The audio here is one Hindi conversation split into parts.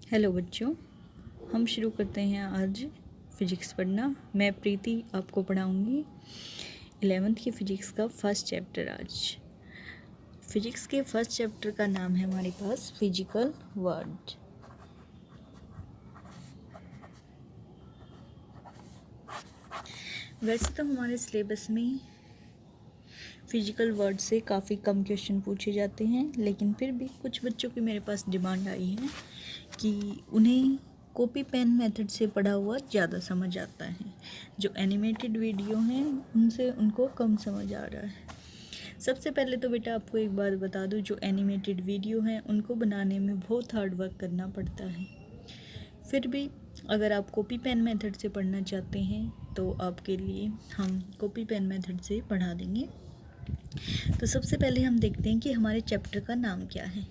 हेलो बच्चों, हम शुरू करते हैं आज फिजिक्स पढ़ना। मैं प्रीति आपको पढ़ाऊंगी 11th की फिजिक्स का फर्स्ट चैप्टर। आज फिजिक्स के फर्स्ट चैप्टर का नाम है हमारे पास फिजिकल वर्ल्ड। वैसे तो हमारे सिलेबस में फिजिकल वर्ड से काफ़ी कम क्वेश्चन पूछे जाते हैं, लेकिन फिर भी कुछ बच्चों की मेरे पास डिमांड आई है कि उन्हें कॉपी पेन मेथड से पढ़ा हुआ ज़्यादा समझ आता है। जो एनिमेटेड वीडियो हैं उनसे उनको कम समझ आ रहा है। सबसे पहले तो बेटा आपको एक बात बता दूं, जो एनिमेटेड वीडियो हैं उनको बनाने में बहुत हार्ड वर्क करना पड़ता है। फिर भी अगर आप कॉपी पेन मेथड से पढ़ना चाहते हैं तो आपके लिए हम कॉपी पेन मेथड से पढ़ा देंगे। तो सबसे पहले हम देखते हैं कि हमारे चैप्टर का नाम क्या है।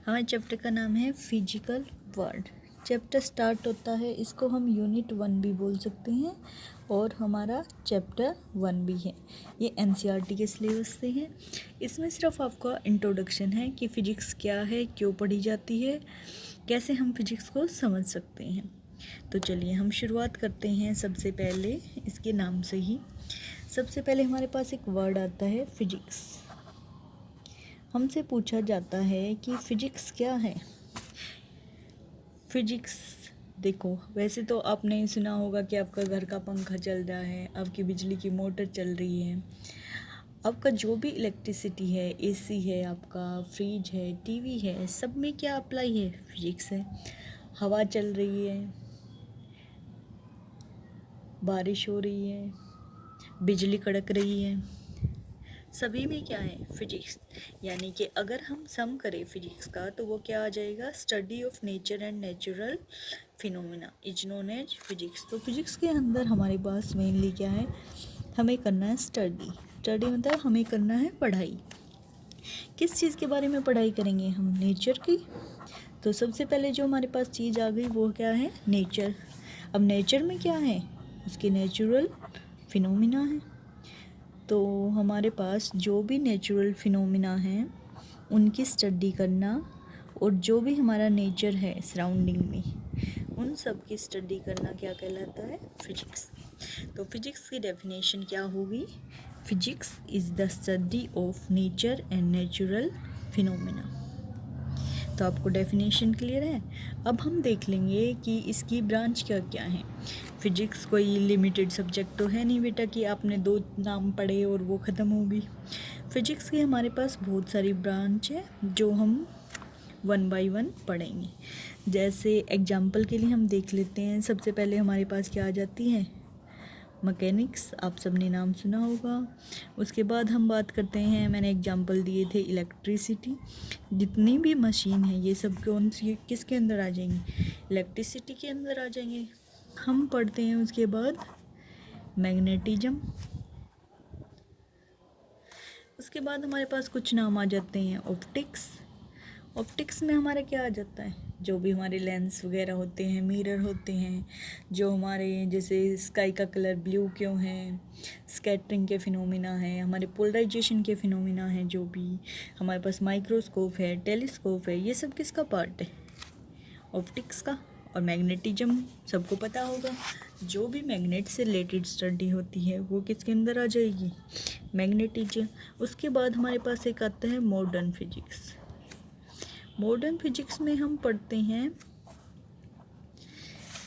हमारे चैप्टर का नाम है फिजिकल वर्ल्ड। चैप्टर स्टार्ट होता है, इसको हम यूनिट 1 भी बोल सकते हैं और हमारा चैप्टर 1 भी है। ये एनसीईआरटी के सिलेबस से है। इसमें सिर्फ आपका इंट्रोडक्शन है कि फ़िज़िक्स क्या है, क्यों पढ़ी जाती है, कैसे हम फिज़िक्स को समझ सकते हैं। तो चलिए हम शुरुआत करते हैं सबसे पहले इसके नाम से ही। सबसे पहले हमारे पास एक वर्ड आता है फिजिक्स। हमसे पूछा जाता है कि फिजिक्स क्या है। फिजिक्स देखो, वैसे तो आपने सुना होगा कि आपका घर का पंखा चल रहा है, आपकी बिजली की मोटर चल रही है, आपका जो भी इलेक्ट्रिसिटी है, एसी है, आपका फ्रिज है, टीवी है, सब में क्या अप्लाई है, फिजिक्स है। हवा चल रही है, बारिश हो रही है, बिजली कड़क रही है, सभी में क्या है, फिजिक्स। यानी कि अगर हम सम करें फिजिक्स का तो वो क्या आ जाएगा, study of nature and natural phenomena is known as physics. तो फिजिक्स के अंदर हमारे पास मेनली क्या है, हमें करना है स्टडी। स्टडी मतलब हमें करना है पढ़ाई। किस चीज़ के बारे में पढ़ाई करेंगे हम, नेचर की। तो सबसे पहले जो हमारे पास चीज़ आ गई वो क्या है, नेचर। अब नेचर में क्या है, उसके नेचुरल फिनोमिना है। तो हमारे पास जो भी नेचुरल फिनोमिना हैं उनकी स्टडी करना, और जो भी हमारा नेचर है सराउंडिंग में, उन सब की स्टडी करना क्या कहलाता है, फिजिक्स। तो फिजिक्स की डेफिनेशन क्या होगी, physics is the study of nature and natural phenomena. तो आपको डेफिनेशन क्लियर है। अब हम देख लेंगे कि इसकी ब्रांच क्या क्या है। फिजिक्स कोई लिमिटेड सब्जेक्ट तो है नहीं बेटा कि आपने 2 नाम पढ़े और वो ख़त्म हो गई। फिजिक्स की हमारे पास बहुत सारी ब्रांच है जो हम 1 बाय 1 पढ़ेंगे। जैसे एग्जाम्पल के लिए हम देख लेते हैं, सबसे पहले हमारे पास क्या आ जाती है, मैकेनिक्स, आप सबने नाम सुना होगा। उसके बाद हम बात करते हैं, मैंने एग्जांपल दिए थे इलेक्ट्रिसिटी। जितनी भी मशीन है ये सब कौन सी किसके अंदर आ जाएंगी, इलेक्ट्रिसिटी के अंदर आ जाएंगे। हम पढ़ते हैं उसके बाद मैग्नेटिज्म। उसके बाद हमारे पास कुछ नाम आ जाते हैं ऑप्टिक्स। ऑप्टिक्स में हमारा क्या आ जाता है, जो भी हमारे लेंस वगैरह होते हैं, मिरर होते हैं, जो हमारे जैसे स्काई का कलर ब्लू क्यों है, स्कैटरिंग के फिनोमिना है, हमारे पोलराइजेशन के फिनोमिना हैं, जो भी हमारे पास माइक्रोस्कोप है, टेलीस्कोप है, ये सब किसका पार्ट है, ऑप्टिक्स का। और मैग्नेटिज्म सबको पता होगा, जो भी मैग्नेट से रिलेटेड स्टडी होती है वो किसके अंदर आ जाएगी, मैग्नेटिज्म। उसके बाद हमारे पास एक आता है मॉडर्न फिजिक्स। मॉडर्न फिजिक्स में हम पढ़ते हैं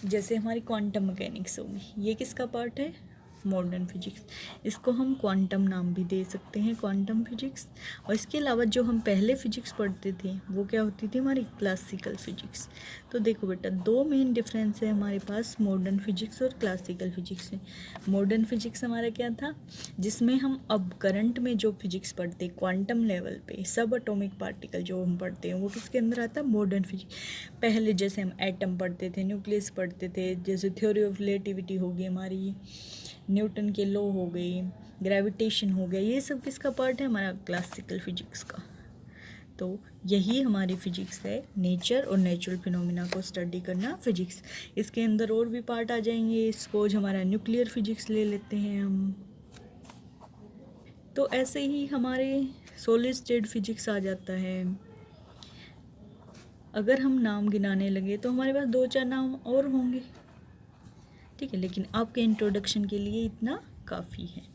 जैसे हमारी क्वांटम मैकेनिक्स होगी, ये किसका पार्ट है, मॉडर्न फिजिक्स। इसको हम क्वांटम नाम भी दे सकते हैं, क्वांटम फिजिक्स। और इसके अलावा जो हम पहले फिजिक्स पढ़ते थे वो क्या होती थी, हमारी क्लासिकल फिजिक्स। तो देखो बेटा, 2 मेन डिफरेंस है हमारे पास मॉडर्न फिजिक्स और क्लासिकल फिजिक्स में। मॉडर्न फिजिक्स हमारा क्या था, जिसमें हम अब करंट में जो फिजिक्स पढ़ते क्वांटम लेवल पे, सब एटॉमिक पार्टिकल जो हम पढ़ते हैं वो किसके अंदर आता है, मॉडर्न फिजिक्स। पहले जैसे हम एटम पढ़ते थे, न्यूक्लियस पढ़ते थे, जैसे थ्योरी ऑफ रिलेटिविटी होगी हमारी, न्यूटन के लॉ हो गई, ग्रेविटेशन हो गया, ये सब किसका पार्ट है, हमारा क्लासिकल फिजिक्स का। तो यही हमारी फिजिक्स है, नेचर और नेचुरल फिनोमिना को स्टडी करना फिजिक्स। इसके अंदर और भी पार्ट आ जाएंगे, सपोज हमारा न्यूक्लियर फिजिक्स ले लेते हैं हम। तो ऐसे ही हमारे सॉलिड स्टेट फिजिक्स आ जाता है, अगर हम नाम गिनाने लगे तो हमारे पास 2-4 नाम और होंगे, ठीक है, लेकिन आपके इंट्रोडक्शन के लिए इतना काफ़ी है।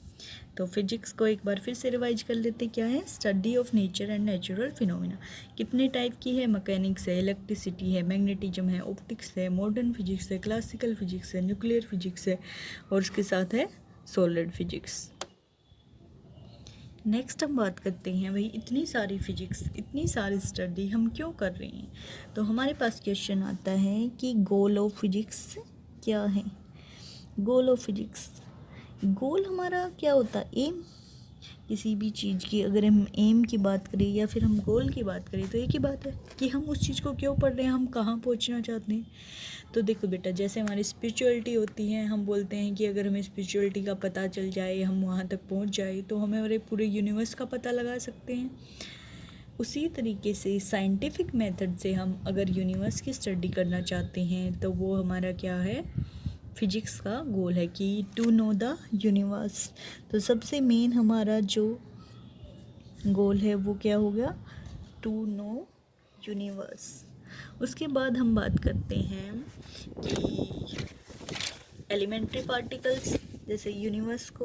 तो फिजिक्स को एक बार फिर से रिवाइज कर लेते, क्या है, study of nature and natural phenomena. कितने टाइप की है, मैकेनिक्स है, इलेक्ट्रिसिटी है, मैग्नेटिज्म है, ऑप्टिक्स है, मॉडर्न फिजिक्स है, क्लासिकल फिजिक्स है, न्यूक्लियर फिजिक्स है, और उसके साथ है सॉलिड फिजिक्स। नेक्स्ट हम बात करते हैं भाई इतनी सारी फिजिक्स, इतनी सारी स्टडी हम क्यों कर रहे हैं। तो हमारे पास क्वेश्चन आता है कि गोल ऑफ फिजिक्स क्या है। गोल ऑफ फिजिक्स, गोल हमारा क्या होता है, एम। किसी भी चीज़ की अगर हम एम की बात करें या फिर हम गोल की बात करें तो एक ही बात है कि हम उस चीज़ को क्यों पढ़ रहे हैं, हम कहाँ पहुँचना चाहते हैं। तो देखो बेटा, जैसे हमारी स्पिरिचुअलिटी होती है, हम बोलते हैं कि अगर हमें स्पिरिचुअलिटी का पता चल जाए, हम वहाँ तक पहुँच जाए तो हमें हमारे पूरे यूनिवर्स का पता लगा सकते हैं। उसी तरीके से साइंटिफिक मेथड से हम अगर यूनिवर्स की स्टडी करना चाहते हैं तो वो हमारा क्या है, फिजिक्स का गोल है कि टू नो द यूनिवर्स। तो सबसे मेन हमारा जो गोल है वो क्या होगा, टू नो यूनिवर्स। उसके बाद हम बात करते हैं कि एलिमेंट्री पार्टिकल्स, जैसे यूनिवर्स को,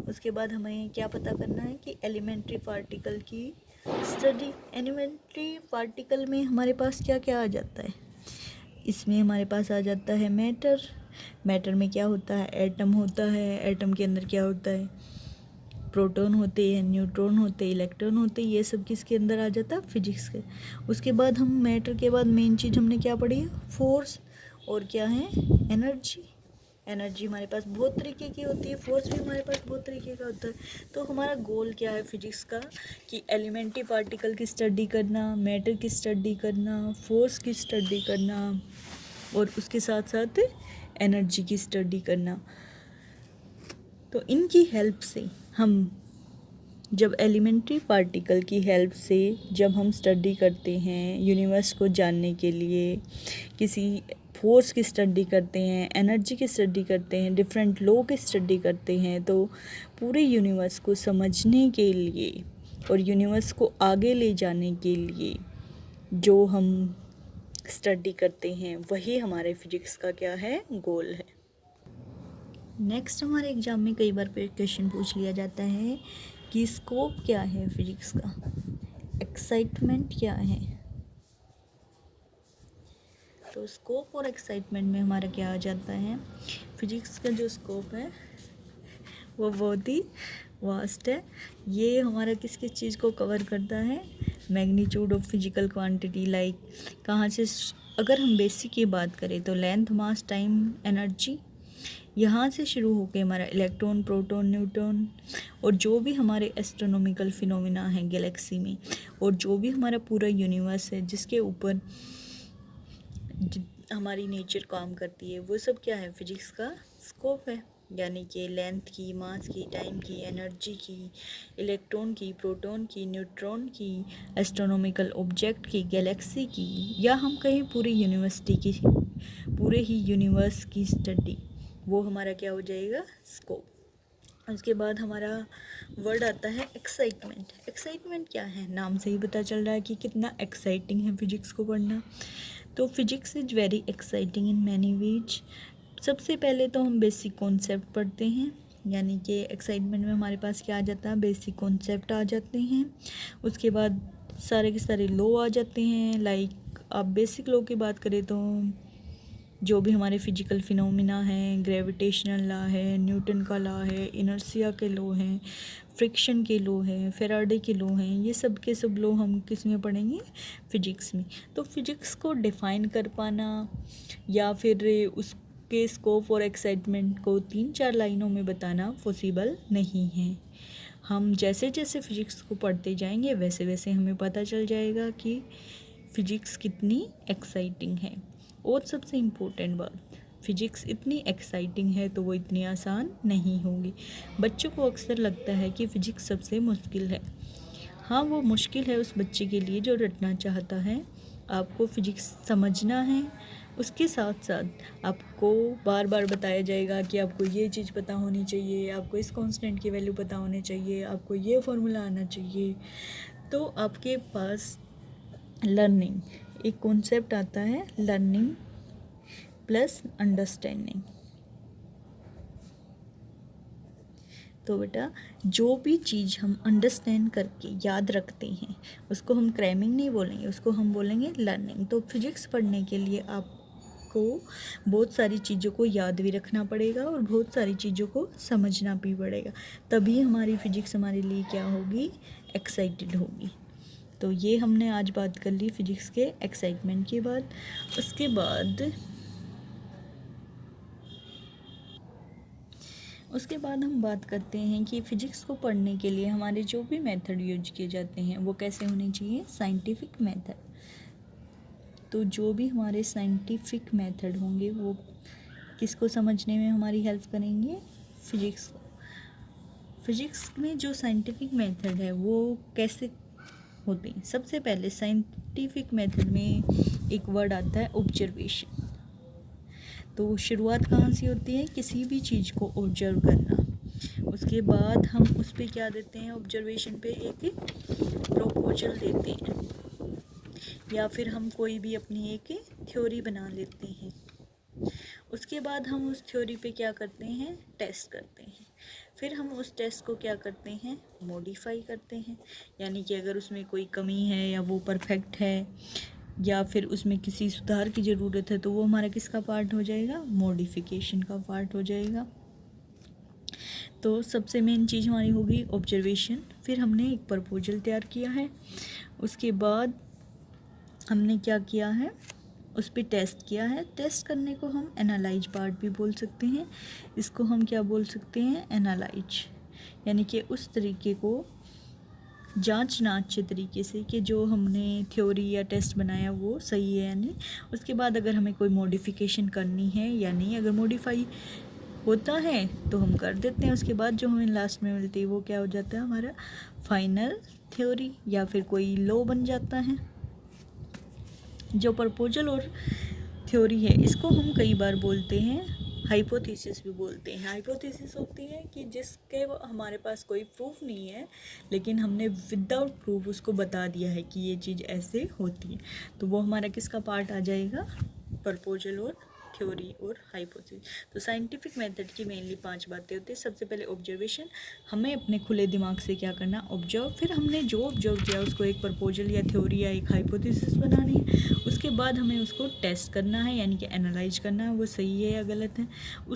उसके बाद हमें क्या पता करना है कि एलिमेंट्री पार्टिकल की स्टडी। एलिमेंट्री पार्टिकल में हमारे पास क्या क्या आ जाता है, इसमें हमारे पास आ जाता है मैटर। मैटर में क्या होता है, एटम होता है, एटम के अंदर क्या होता है, प्रोटॉन होते हैं, न्यूट्रॉन होते हैं, इलेक्ट्रॉन होते हैं, ये सब किसके अंदर आ जाता है, फिजिक्स के। उसके बाद हम मैटर के बाद मेन चीज़ हमने क्या पढ़ी है, फोर्स, और क्या है, एनर्जी। एनर्जी हमारे पास बहुत तरीके की होती है, फोर्स भी हमारे पास बहुत तरीके का होता है। तो हमारा गोल क्या है फिजिक्स का, कि एलिमेंट्री पार्टिकल की स्टडी करना, मैटर की स्टडी करना, फोर्स की स्टडी करना, और उसके साथ साथ एनर्जी की स्टडी करना। तो इनकी हेल्प से हम, जब एलिमेंट्री पार्टिकल की हेल्प से जब हम स्टडी करते हैं यूनिवर्स को जानने के लिए, किसी फोर्स की स्टडी करते हैं, एनर्जी की स्टडी करते हैं, डिफरेंट लॉ की स्टडी करते हैं, तो पूरे यूनिवर्स को समझने के लिए और यूनिवर्स को आगे ले जाने के लिए जो हम स्टडी करते हैं वही हमारे फिजिक्स का क्या है, गोल है। नेक्स्ट हमारे एग्जाम में कई बार क्वेश्चन पूछ लिया जाता है कि स्कोप क्या है फिजिक्स का, एक्साइटमेंट क्या है। तो स्कोप और एक्साइटमेंट में हमारा क्या आ जाता है, फिजिक्स का जो स्कोप है वो बहुत ही वास्ट है। ये हमारा किस किस चीज़ को कवर करता है, magnitude of physical quantity, like कहाँ से, अगर हम बेसिक की बात करें तो लेंथ, मास, टाइम, एनर्जी, यहाँ से शुरू होकर हमारा इलेक्ट्रॉन, प्रोटॉन, न्यूट्रॉन, और जो भी हमारे एस्ट्रोनॉमिकल फिनोमिना हैं गैलेक्सी में, और जो भी हमारा पूरा यूनिवर्स है जिसके ऊपर हमारी नेचर काम करती है, वो सब क्या है, फिजिक्स का स्कोप है। यानी कि लेंथ की, मास की, टाइम की, एनर्जी की, इलेक्ट्रॉन की, प्रोटॉन की, न्यूट्रॉन की, एस्ट्रोनॉमिकल ऑब्जेक्ट की, गैलेक्सी की, या हम कहें पूरी यूनिवर्सिटी की, पूरे ही यूनिवर्स की स्टडी, वो हमारा क्या हो जाएगा, स्कोप। उसके बाद हमारा वर्ड आता है एक्साइटमेंट। एक्साइटमेंट क्या है, नाम से ही पता चल रहा है कि कितना एक्साइटिंग है फिजिक्स को पढ़ना। तो physics is very exciting in many ways. सबसे पहले तो हम बेसिक कॉन्सेप्ट पढ़ते हैं, यानी कि एक्साइटमेंट में हमारे पास क्या आ जाता है, बेसिक कॉन्सेप्ट आ जाते हैं। उसके बाद सारे के सारे लॉ आ जाते हैं, लाइक आप बेसिक लॉ की बात करें तो जो भी हमारे फिजिकल फिनोमिना हैं, ग्रेविटेशनल लॉ है, न्यूटन का लॉ है, इनर्शिया के लॉ हैं, फ्रिक्शन के लॉ हैं, फेराडे के लॉ हैं, ये सब के सब लॉ हम किस में पढ़ेंगे, फिजिक्स में। तो फिजिक्स को डिफ़ाइन कर पाना या फिर उसके स्कोप और एक्साइटमेंट को 3-4 लाइनों में बताना पॉसिबल नहीं है। हम जैसे जैसे फिजिक्स को पढ़ते जाएंगे वैसे वैसे हमें पता चल जाएगा कि फिजिक्स कितनी एक्साइटिंग है। और सबसे इम्पोर्टेंट बात, फिजिक्स इतनी एक्साइटिंग है तो वो इतनी आसान नहीं होगी। बच्चों को अक्सर लगता है कि फ़िज़िक्स सबसे मुश्किल है। हाँ, वो मुश्किल है उस बच्चे के लिए जो रटना चाहता है। आपको फ़िजिक्स समझना है, उसके साथ साथ आपको बार बार बताया जाएगा कि आपको ये चीज़ पता होनी चाहिए, आपको इस कांस्टेंट की वैल्यू पता होनी चाहिए, आपको ये फॉर्मूला आना चाहिए। तो आपके पास लर्निंग, एक कॉन्सेप्ट आता है लर्निंग प्लस अंडरस्टैंडिंग। तो बेटा जो भी चीज़ हम अंडरस्टैंड करके याद रखते हैं उसको हम क्रैमिंग नहीं बोलेंगे, उसको हम बोलेंगे लर्निंग। तो फिजिक्स पढ़ने के लिए आपको बहुत सारी चीज़ों को याद भी रखना पड़ेगा और बहुत सारी चीज़ों को समझना भी पड़ेगा, तभी हमारी फिजिक्स हमारे लिए क्या होगी, एक्साइटेड होगी। तो ये हमने आज बात कर ली फिजिक्स के एक्साइटमेंट के बाद। उसके बाद हम बात करते हैं कि फ़िज़िक्स को पढ़ने के लिए हमारे जो भी मेथड यूज किए जाते हैं वो कैसे होने चाहिए, साइंटिफिक मेथड। तो जो भी हमारे साइंटिफिक मेथड होंगे वो किसको समझने में हमारी हेल्प करेंगे, फिजिक्स को। फिजिक्स में जो साइंटिफिक मेथड है वो कैसे होते हैं, सबसे पहले साइंटिफिक मेथड में एक वर्ड आता है ऑब्जर्वेशन। तो शुरुआत कहाँ से होती है, किसी भी चीज़ को ऑब्जर्व करना, उसके बाद हम उस पर क्या देते हैं, ऑब्जर्वेशन पे एक प्रोपोजल देते हैं, या फिर हम कोई भी अपनी एक थ्योरी बना लेते हैं। उसके बाद हम उस थ्योरी पे क्या करते हैं, टेस्ट करते हैं। फिर हम उस टेस्ट को क्या करते हैं, मॉडिफाई करते हैं, यानी कि अगर उसमें कोई कमी है या वो परफेक्ट है या फिर उसमें किसी सुधार की ज़रूरत है तो वो हमारा किसका पार्ट हो जाएगा, मॉडिफिकेशन का पार्ट हो जाएगा। तो सबसे मेन चीज़ हमारी होगी ऑब्जर्वेशन। फिर हमने एक प्रपोजल तैयार किया है, उसके बाद हमने क्या किया है, उस पर टेस्ट किया है। टेस्ट करने को हम एनालाइज पार्ट भी बोल सकते हैं, इसको हम क्या बोल सकते हैं, एनालाइज, यानी कि उस तरीके को जांचना अच्छे तरीके से कि जो हमने थ्योरी या टेस्ट बनाया वो सही है या नहीं। उसके बाद अगर हमें कोई मॉडिफिकेशन करनी है या नहीं, अगर मॉडिफाई होता है तो हम कर देते हैं। उसके बाद जो हमें लास्ट में मिलती है वो क्या हो जाता है, हमारा फाइनल थ्योरी या फिर कोई लॉ बन जाता है। जो प्रपोजल और थ्योरी है इसको हम कई बार बोलते हैं हाइपोथेसिस भी बोलते हैं। हाइपोथेसिस होती है कि जिसके हमारे पास कोई प्रूफ नहीं है लेकिन हमने विदाउट प्रूफ उसको बता दिया है कि ये चीज़ ऐसे होती है, तो वो हमारा किसका पार्ट आ जाएगा, प्रपोजल और थ्योरी और हाइपोथेसिस। तो साइंटिफिक मेथड की मेनली 5 बातें होती है। सबसे पहले ऑब्जर्वेशन, हमें अपने खुले दिमाग से क्या करना, ऑब्जर्व। फिर हमने जो ऑब्जर्व किया उसको एक प्रपोजल या थ्योरी या एक हाइपोथेसिस बनानी है। उसके बाद हमें उसको टेस्ट करना है, यानी कि एनालाइज करना है वो सही है या गलत है।